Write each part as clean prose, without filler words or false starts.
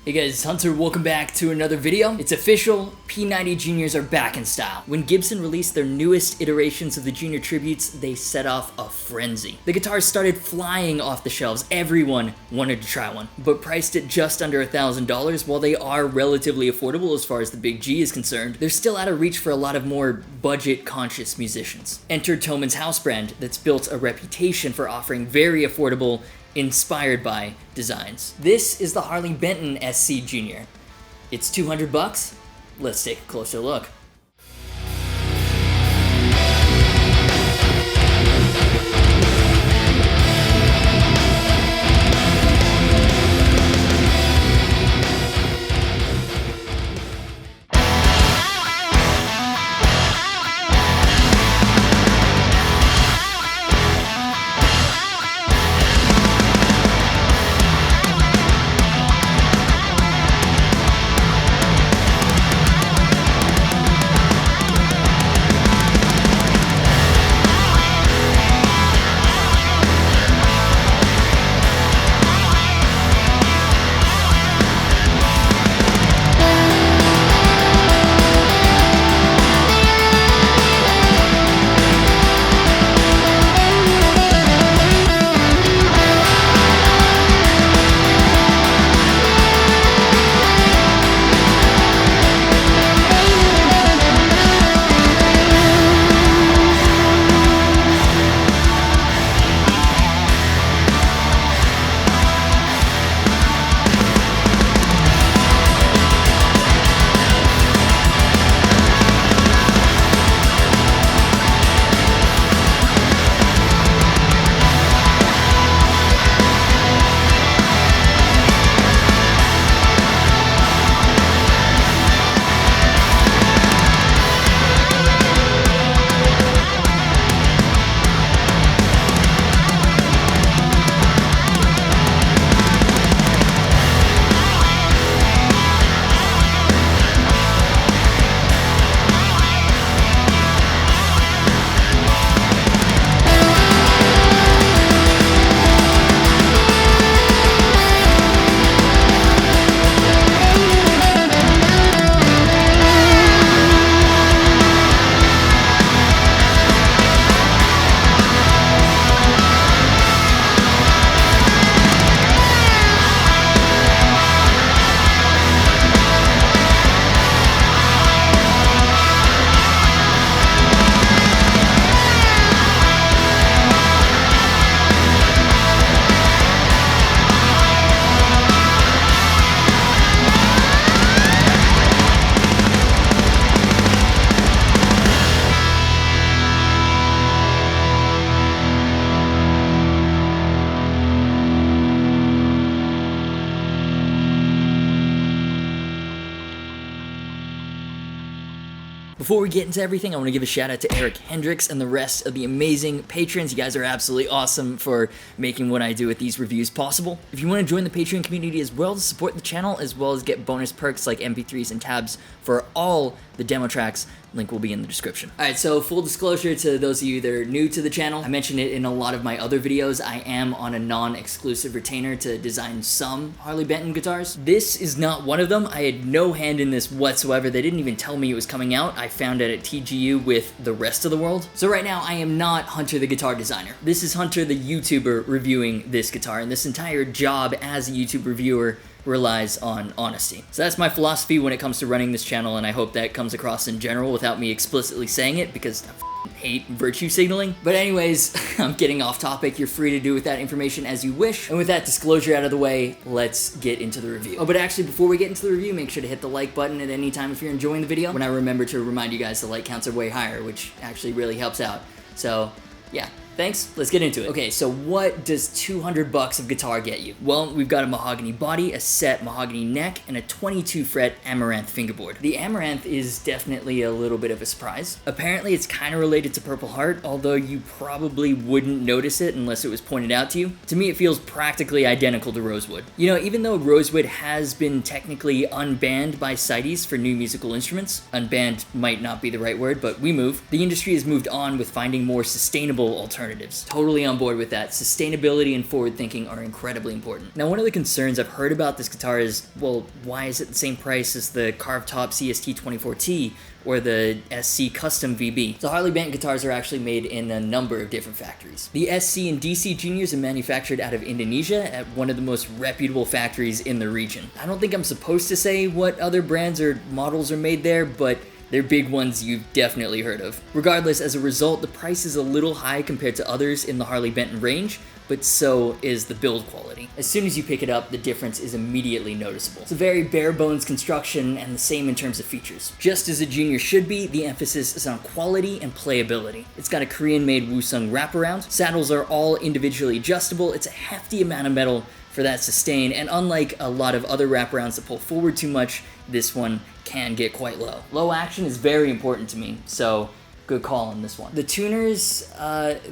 Hey guys, it's Hunter, welcome back to another video. It's official, P90 Juniors are back in style. When Gibson released their newest iterations of the Junior tributes, they set off a frenzy. The guitars started flying off the shelves, everyone wanted to try one, but priced at just under $1,000, while they are relatively affordable as far as the Big G is concerned, they're still out of reach for a lot of more budget-conscious musicians. Enter Thoman's house brand that's built a reputation for offering very affordable, inspired by designs. This is the Harley Benton SC Junior. It's 200 bucks. Let's take a closer look. Before we get into everything, I want to give a shout out to Eric Hendricks and the rest of the amazing patrons. You guys are absolutely awesome for making what I do with these reviews possible. If you want to join the Patreon community as well to support the channel, as well as get bonus perks like MP3s and tabs for all the demo tracks, link will be in the description. Alright, so full disclosure to those of you that are new to the channel, I mentioned it in a lot of my other videos, I am on a non-exclusive retainer to design some Harley Benton guitars. This is not one of them. I had no hand in this whatsoever. They didn't even tell me it was coming out. I found it at TGU with the rest of the world. So right now, I am not Hunter the guitar designer. This is Hunter the YouTuber reviewing this guitar, and this entire job as a YouTube reviewer relies on honesty. So that's my philosophy when it comes to running this channel, and I hope that comes across in general without me explicitly saying it, because I hate virtue signaling. But anyways, I'm getting off topic. You're free to do with that information as you wish. And with that disclosure out of the way, let's get into the review. Oh, but actually, before we get into the review, make sure to hit the like button at any time if you're enjoying the video. When I remember to remind you guys the like counts are way higher, which actually really helps out. So, yeah. Thanks, let's get into it. Okay, so what does 200 bucks of guitar get you? Well, we've got a mahogany body, a set mahogany neck, and a 22 fret amaranth fingerboard. The amaranth is definitely a little bit of a surprise. Apparently it's kind of related to Purple Heart, although you probably wouldn't notice it unless it was pointed out to you. To me, it feels practically identical to Rosewood. You know, even though Rosewood has been technically unbanned by CITES for new musical instruments, unbanned might not be the right word, but we move. The industry has moved on with finding more sustainable alternatives. alternatives. Totally on board with that. Sustainability and forward thinking are incredibly important. Now, one of the concerns I've heard about this guitar is, well, why is it the same price as the carved top CST 24T or the SC Custom VB? So Harley Benton guitars are actually made in a number of different factories. The SC and DC Juniors are manufactured out of Indonesia at one of the most reputable factories in the region. I don't think I'm supposed to say what other brands or models are made there, but they're big ones you've definitely heard of. Regardless, as a result, the price is a little high compared to others in the Harley Benton range, but so is the build quality. As soon as you pick it up, the difference is immediately noticeable. It's a very bare bones construction and the same in terms of features. Just as a Junior should be, the emphasis is on quality and playability. It's got a Korean-made Wusung wraparound. Saddles are all individually adjustable. It's a hefty amount of metal for that sustain, and unlike a lot of other wraparounds that pull forward too much, this one can get quite low. Low action is very important to me, so good call on this one. The tuners,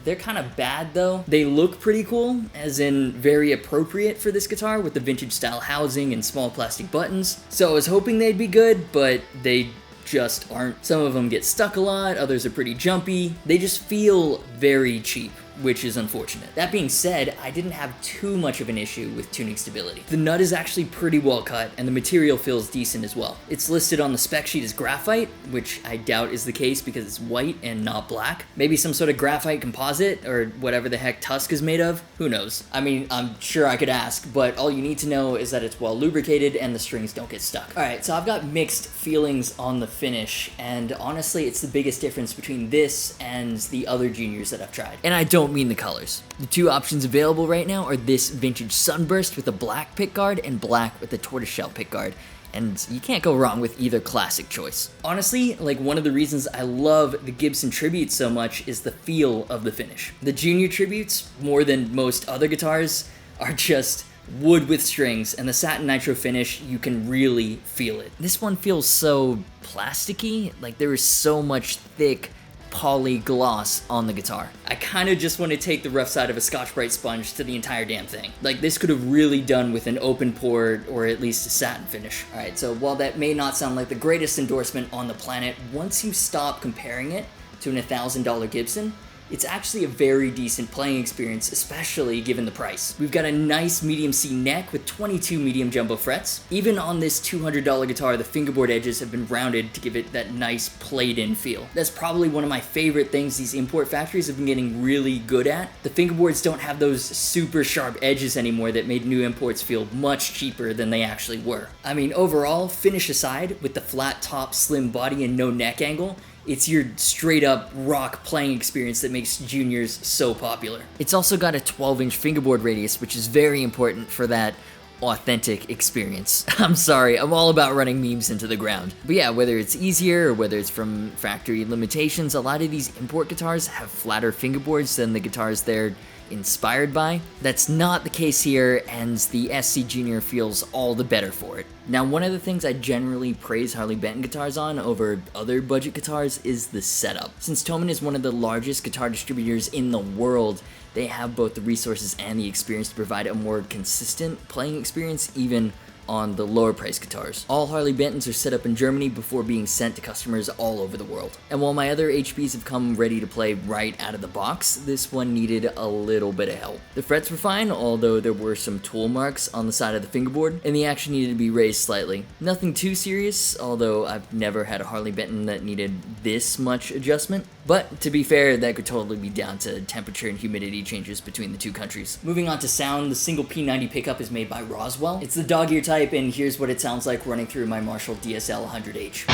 they're kind of bad though. They look pretty cool, as in very appropriate for this guitar with the vintage style housing and small plastic buttons. So I was hoping they'd be good, but they just aren't. Some of them get stuck a lot, others are pretty jumpy. They just feel very cheap, which is unfortunate. That being said, I didn't have too much of an issue with tuning stability. The nut is actually pretty well cut, and the material feels decent as well. It's listed on the spec sheet as graphite, which I doubt is the case because it's white and not black. Maybe some sort of graphite composite, or whatever the heck Tusk is made of. Who knows? I mean, I'm sure I could ask, but all you need to know is that it's well lubricated and the strings don't get stuck. Alright, so I've got mixed feelings on the finish, and honestly, it's the biggest difference between this and the other Juniors that I've tried. And I don't mean the colors. The two options available right now are this vintage Sunburst with a black pickguard and black with a tortoiseshell pickguard, and you can't go wrong with either classic choice. Honestly, like, one of the reasons I love the Gibson Tributes so much is the feel of the finish. The Junior Tributes, more than most other guitars, are just wood with strings, and the satin nitro finish, you can really feel it. This one feels so plasticky, like there is so much thick poly gloss on the guitar. I kind of just want to take the rough side of a Scotch-Brite sponge to the entire damn thing. Like, this could have really done with an open pore or at least a satin finish. Alright, so while that may not sound like the greatest endorsement on the planet, once you stop comparing it to an $1,000 Gibson, it's actually a very decent playing experience, especially given the price. We've got a nice medium C neck with 22 medium jumbo frets. Even on this $200 guitar, the fingerboard edges have been rounded to give it that nice played-in feel. That's probably one of my favorite things these import factories have been getting really good at. The fingerboards don't have those super sharp edges anymore that made new imports feel much cheaper than they actually were. I mean, overall, finish aside, with the flat top, slim body, and no neck angle, it's your straight-up rock playing experience that makes Juniors so popular. It's also got a 12-inch fingerboard radius, which is very important for that authentic experience. I'm sorry, I'm all about running memes into the ground. But yeah, whether it's easier or whether it's from factory limitations, a lot of these import guitars have flatter fingerboards than the guitars they're inspired by. That's not the case here, and the SC Junior feels all the better for it. Now, one of the things I generally praise Harley Benton guitars on over other budget guitars is the setup. Since Thomann is one of the largest guitar distributors in the world, they have both the resources and the experience to provide a more consistent playing experience, even on the lower price guitars. All Harley Bentons are set up in Germany before being sent to customers all over the world. And while my other HPs have come ready to play right out of the box, this one needed a little bit of help. The frets were fine, although there were some tool marks on the side of the fingerboard, and the action needed to be raised slightly. Nothing too serious, although I've never had a Harley Benton that needed this much adjustment. But to be fair, that could totally be down to temperature and humidity changes between the two countries. Moving on to sound, the single P90 pickup is made by Roswell. It's the dog ear type, and here's what it sounds like running through my Marshall DSL 100H.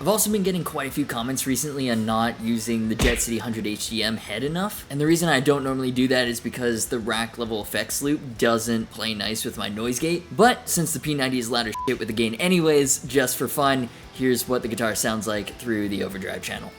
I've also been getting quite a few comments recently on not using the Jet City 100 HDM head enough, and the reason I don't normally do that is because the rack level effects loop doesn't play nice with my noise gate. But since the P90 is louder shit with the gain anyways, just for fun, here's what the guitar sounds like through the overdrive channel.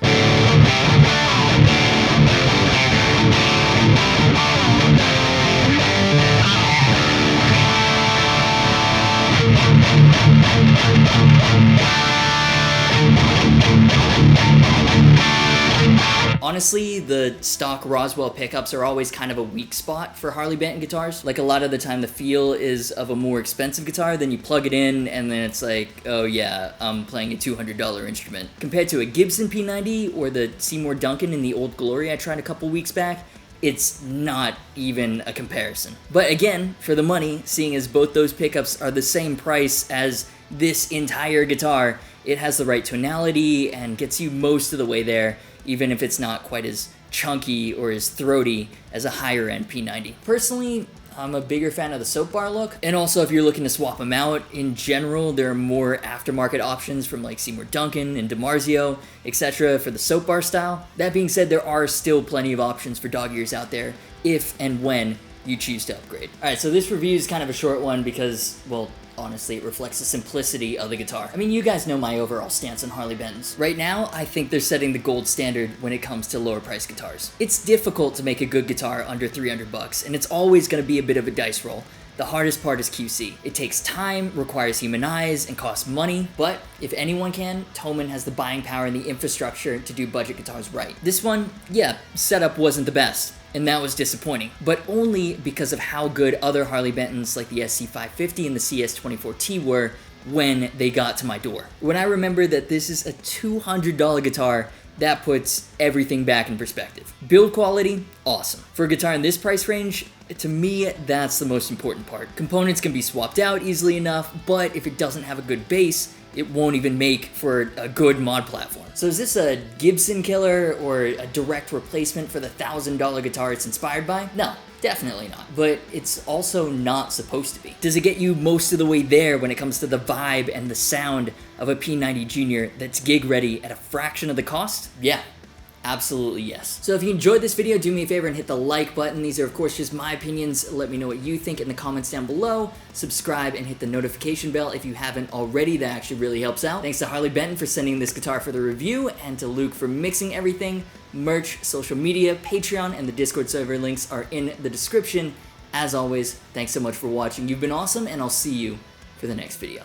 Honestly, the stock Roswell pickups are always kind of a weak spot for Harley Benton guitars. Like, a lot of the time the feel is of a more expensive guitar, then you plug it in and then it's like, oh yeah, I'm playing a $200 instrument. Compared to a Gibson P90 or the Seymour Duncan in the Old Glory I tried a couple weeks back, it's not even a comparison. But again, for the money, seeing as both those pickups are the same price as this entire guitar, it has the right tonality and gets you most of the way there, even if it's not quite as chunky or as throaty as a higher end P90. Personally, I'm a bigger fan of the soap bar look, and also if you're looking to swap them out, in general, there are more aftermarket options from like Seymour Duncan and DiMarzio, etc. for the soap bar style. That being said, there are still plenty of options for dog ears out there if and when you choose to upgrade. Alright, so this review is kind of a short one because, well, honestly, it reflects the simplicity of the guitar. I mean, you guys know my overall stance on Harley Bentons. Right now, I think they're setting the gold standard when it comes to lower price guitars. It's difficult to make a good guitar under 300 bucks, and it's always going to be a bit of a dice roll. The hardest part is QC. It takes time, requires human eyes, and costs money, but if anyone can, Thomann has the buying power and the infrastructure to do budget guitars right. This one, yeah, setup wasn't the best, and that was disappointing, but only because of how good other Harley Bentons like the SC550 and the CS24T were when they got to my door. When I remember that this is a $200 guitar, that puts everything back in perspective. Build quality, awesome. For a guitar in this price range, to me, that's the most important part. Components can be swapped out easily enough, but if it doesn't have a good bass, it won't even make for a good mod platform. So is this a Gibson killer or a direct replacement for the $1,000 guitar it's inspired by? No, definitely not. But it's also not supposed to be. Does it get you most of the way there when it comes to the vibe and the sound of a P90 Junior that's gig ready at a fraction of the cost? Yeah. Absolutely yes. So if you enjoyed this video, do me a favor and hit the like button. These are of course just my opinions. Let me know what you think in the comments down below. Subscribe and hit the notification bell if you haven't already. That actually really helps out. Thanks to Harley Benton for sending this guitar for the review, and to Luke for mixing everything. Merch, social media, Patreon, and the Discord server links are in the description. As always, thanks so much for watching. You've been awesome, and I'll see you for the next video.